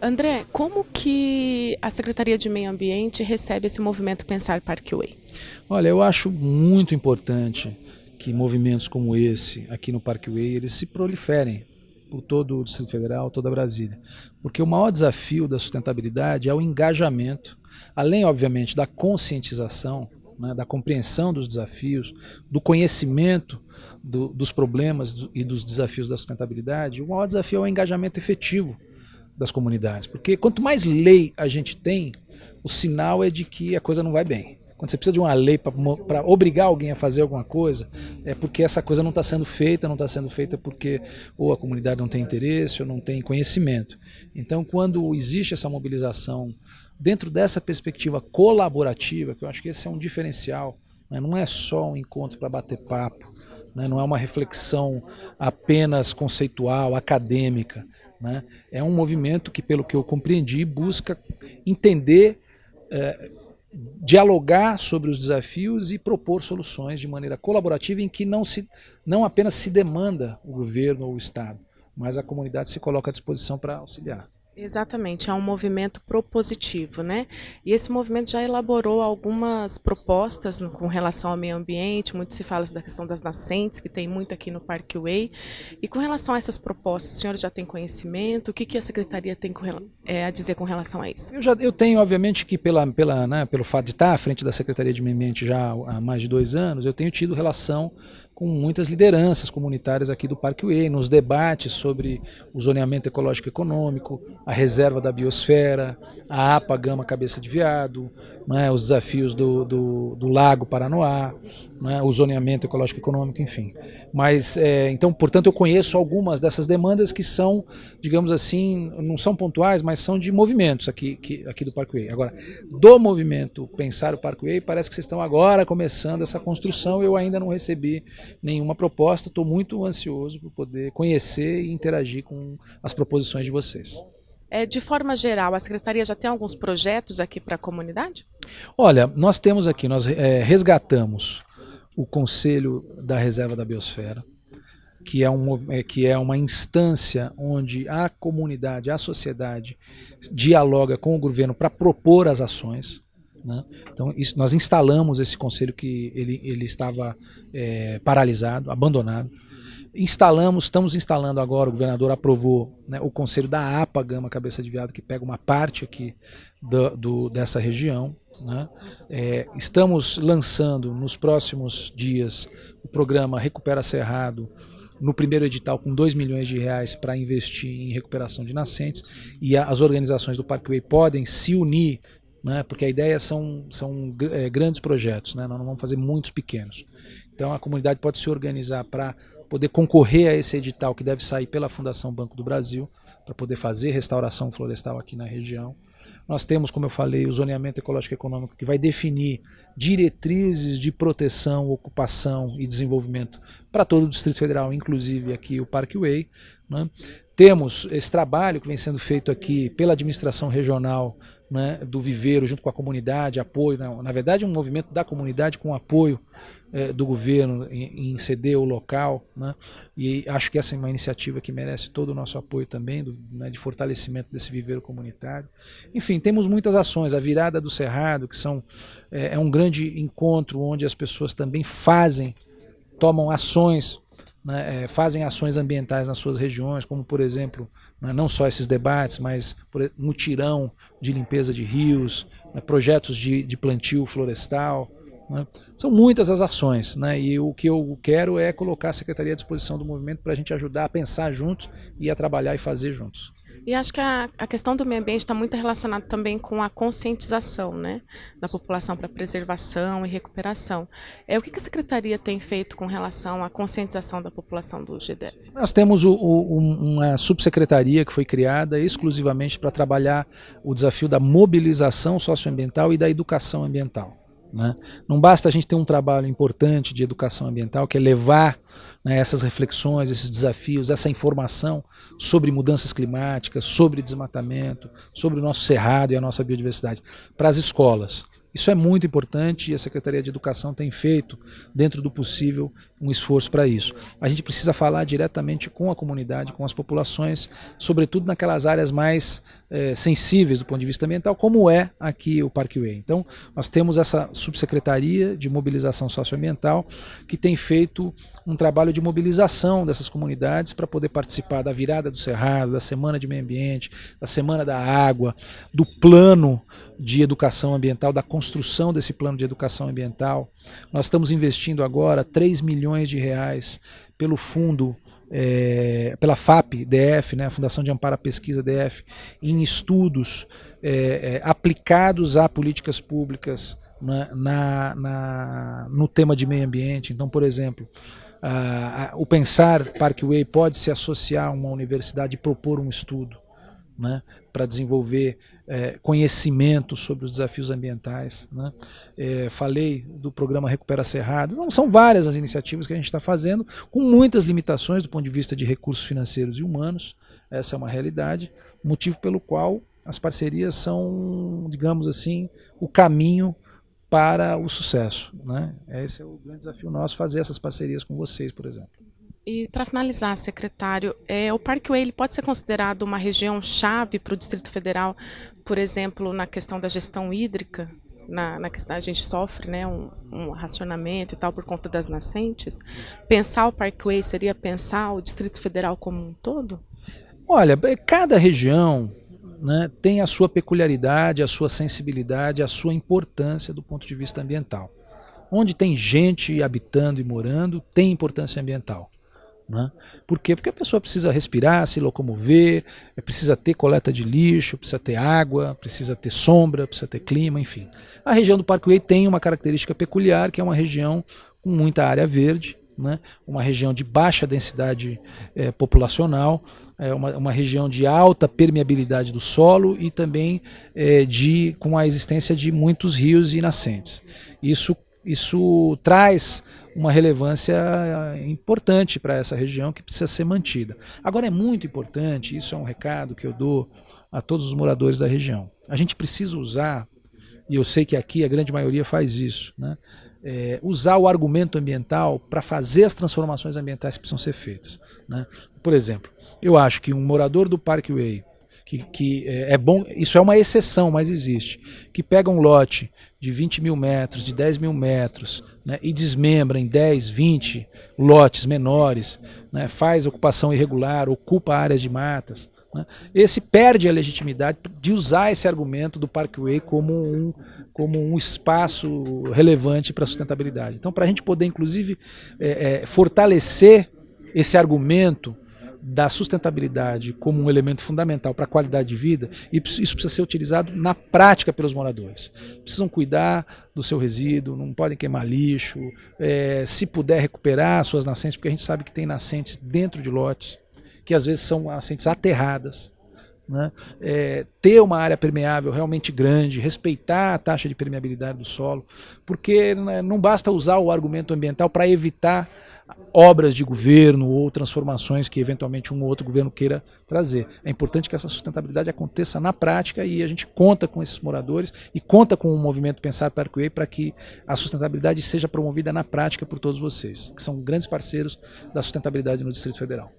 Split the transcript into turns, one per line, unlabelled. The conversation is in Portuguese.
André, como que a Secretaria de Meio Ambiente recebe esse movimento Pensar Parkway?
Olha, eu acho muito importante que movimentos como esse aqui no Parkway eles se proliferem por todo o Distrito Federal, toda Brasília. Porque o maior desafio da sustentabilidade é o engajamento, além, obviamente, da conscientização, né, da compreensão dos desafios, do conhecimento dos problemas e dos desafios da sustentabilidade. O maior desafio é o engajamento efetivo das comunidades. Porque quanto mais lei a gente tem, o sinal é de que a coisa não vai bem. Quando você precisa de uma lei para obrigar alguém a fazer alguma coisa, é porque essa coisa não está sendo feita, não está sendo feita porque ou a comunidade não tem interesse ou não tem conhecimento. Então, quando existe essa mobilização dentro dessa perspectiva colaborativa, que eu acho que esse é um diferencial, né? Não é só um encontro para bater papo, né? Não é uma reflexão apenas conceitual, acadêmica, né? É um movimento que, pelo que eu compreendi, busca entender, dialogar sobre os desafios e propor soluções de maneira colaborativa em que não apenas se demanda o governo ou o Estado, mas a comunidade se coloca à disposição para auxiliar.
Exatamente, é um movimento propositivo, né? E esse movimento já elaborou algumas propostas com relação ao meio ambiente, muito se fala da questão das nascentes, que tem muito aqui no Parkway. E com relação a essas propostas, o senhor já tem conhecimento? O que a Secretaria tem a dizer com relação a isso?
Eu tenho, obviamente, que pelo fato de estar à frente da Secretaria de Meio Ambiente já há mais de 2 anos, eu tenho tido relação com muitas lideranças comunitárias aqui do Parkway, nos debates sobre o zoneamento ecológico econômico, a reserva da biosfera, a APA Gama Cabeça de Veado, né, os desafios do Lago Paranoá, né, o zoneamento ecológico econômico, enfim. Mas, então, portanto, eu conheço algumas dessas demandas que são, digamos assim, não são pontuais, mas são de movimentos aqui do Parkway. Agora, do movimento Pensar o Parkway, parece que vocês estão agora começando essa construção, eu ainda não recebi nenhuma proposta, estou muito ansioso por poder conhecer e interagir com as proposições de vocês.
De forma geral, a Secretaria já tem alguns projetos aqui para a comunidade?
Olha, nós temos aqui, nós resgatamos o Conselho da Reserva da Biosfera, que é uma instância onde a comunidade, a sociedade dialoga com o governo para propor as ações. Né? Então, nós instalamos esse conselho que ele estava paralisado, abandonado. Estamos instalando agora, o governador aprovou, né, o conselho da APA Gama Cabeça de Veado, que pega uma parte aqui dessa região. Né? Estamos lançando nos próximos dias o programa Recupera Cerrado, no primeiro edital com 2 milhões de reais para investir em recuperação de nascentes, e as organizações do Parkway podem se unir, né, porque a ideia são grandes projetos, né, nós não vamos fazer muitos pequenos. Então a comunidade pode se organizar para poder concorrer a esse edital que deve sair pela Fundação Banco do Brasil, para poder fazer restauração florestal aqui na região. Nós temos, como eu falei, o zoneamento ecológico econômico, que vai definir diretrizes de proteção, ocupação e desenvolvimento para todo o Distrito Federal, inclusive aqui o Parkway. Né? Temos esse trabalho que vem sendo feito aqui pela administração regional, né, do Viveiro, junto com a comunidade, apoio, na verdade um movimento da comunidade com apoio do governo em ceder o local, né, e acho que essa é uma iniciativa que merece todo o nosso apoio também, né, de fortalecimento desse viveiro comunitário. Enfim, temos muitas ações, a Virada do Cerrado, que é um grande encontro onde as pessoas também tomam ações, né, fazem ações ambientais nas suas regiões, como por exemplo, né, não só esses debates, mas mutirão de limpeza de rios, né, projetos de plantio florestal. Né, são muitas as ações, né, e o que eu quero é colocar a Secretaria à disposição do movimento para a gente ajudar a pensar juntos e a trabalhar e fazer juntos.
E acho que a questão do meio ambiente está muito relacionada também com a conscientização, né, da população para preservação e recuperação. O que a Secretaria tem feito com relação à conscientização da população do GDF?
Nós temos uma subsecretaria que foi criada exclusivamente para trabalhar o desafio da mobilização socioambiental e da educação ambiental. Né? Não basta a gente ter um trabalho importante de educação ambiental, que é levar, né, essas reflexões, esses desafios, essa informação sobre mudanças climáticas, sobre desmatamento, sobre o nosso cerrado e a nossa biodiversidade para as escolas. Isso é muito importante e a Secretaria de Educação tem feito, dentro do possível, um esforço para isso. A gente precisa falar diretamente com a comunidade, com as populações, sobretudo naquelas áreas mais sensíveis do ponto de vista ambiental, como é aqui o Parkway. Então, nós temos essa subsecretaria de mobilização socioambiental que tem feito um trabalho de mobilização dessas comunidades para poder participar da virada do Cerrado, da Semana de Meio Ambiente, da Semana da Água, do plano de educação ambiental, da construção desse plano de educação ambiental. Nós estamos investindo agora 3 milhões de reais pelo fundo pela FAP-DF, né, a Fundação de Amparo à Pesquisa DF, em estudos aplicados a políticas públicas no tema de meio ambiente. Então, por exemplo, o Pensar Parkway pode se associar a uma universidade e propor um estudo, né, para desenvolver conhecimento sobre os desafios ambientais, né? Falei do programa Recupera Cerrado. Então, são várias as iniciativas que a gente está fazendo, com muitas limitações do ponto de vista de recursos financeiros e humanos. Essa é uma realidade, motivo pelo qual as parcerias são, digamos assim, o caminho para o sucesso, né? Esse é o grande desafio nosso, fazer essas parcerias com vocês, por exemplo.
E para finalizar, secretário, o Parkway ele pode ser considerado uma região-chave para o Distrito Federal, por exemplo, na questão da gestão hídrica, na questão a gente sofre, né, um racionamento e tal por conta das nascentes. Pensar o Parkway seria pensar o Distrito Federal como um todo?
Olha, cada região, né, tem a sua peculiaridade, a sua sensibilidade, a sua importância do ponto de vista ambiental. Onde tem gente habitando e morando, tem importância ambiental. Né? Por quê? Porque a pessoa precisa respirar, se locomover, precisa ter coleta de lixo, precisa ter água, precisa ter sombra, precisa ter clima, enfim. A região do Parkway tem uma característica peculiar, que é uma região com muita área verde, né? Uma região de baixa densidade populacional, uma região de alta permeabilidade do solo e também com a existência de muitos rios e nascentes. Isso traz uma relevância importante para essa região que precisa ser mantida. Agora é muito importante, isso é um recado que eu dou a todos os moradores da região. A gente precisa usar, e eu sei que aqui a grande maioria faz isso, né? Usar o argumento ambiental para fazer as transformações ambientais que precisam ser feitas, né? Por exemplo, eu acho que um morador do Parkway, que é bom, isso é uma exceção, mas existe, que pega um lote de 20 mil metros, de 10 mil metros, né, e desmembra em 10, 20 lotes menores, né, faz ocupação irregular, ocupa áreas de matas, né, esse perde a legitimidade de usar esse argumento do Parkway como um espaço relevante para a sustentabilidade. Então, para a gente poder, inclusive, fortalecer esse argumento da sustentabilidade como um elemento fundamental para a qualidade de vida, e isso precisa ser utilizado na prática pelos moradores. Precisam cuidar do seu resíduo, não podem queimar lixo, se puder recuperar suas nascentes, porque a gente sabe que tem nascentes dentro de lotes, que às vezes são nascentes aterradas, né? Ter uma área permeável realmente grande, respeitar a taxa de permeabilidade do solo, porque não basta usar o argumento ambiental para evitar obras de governo ou transformações que eventualmente um ou outro governo queira trazer. É importante que essa sustentabilidade aconteça na prática e a gente conta com esses moradores e conta com o movimento Pensar Parkway para que a sustentabilidade seja promovida na prática por todos vocês, que são grandes parceiros da sustentabilidade no Distrito Federal.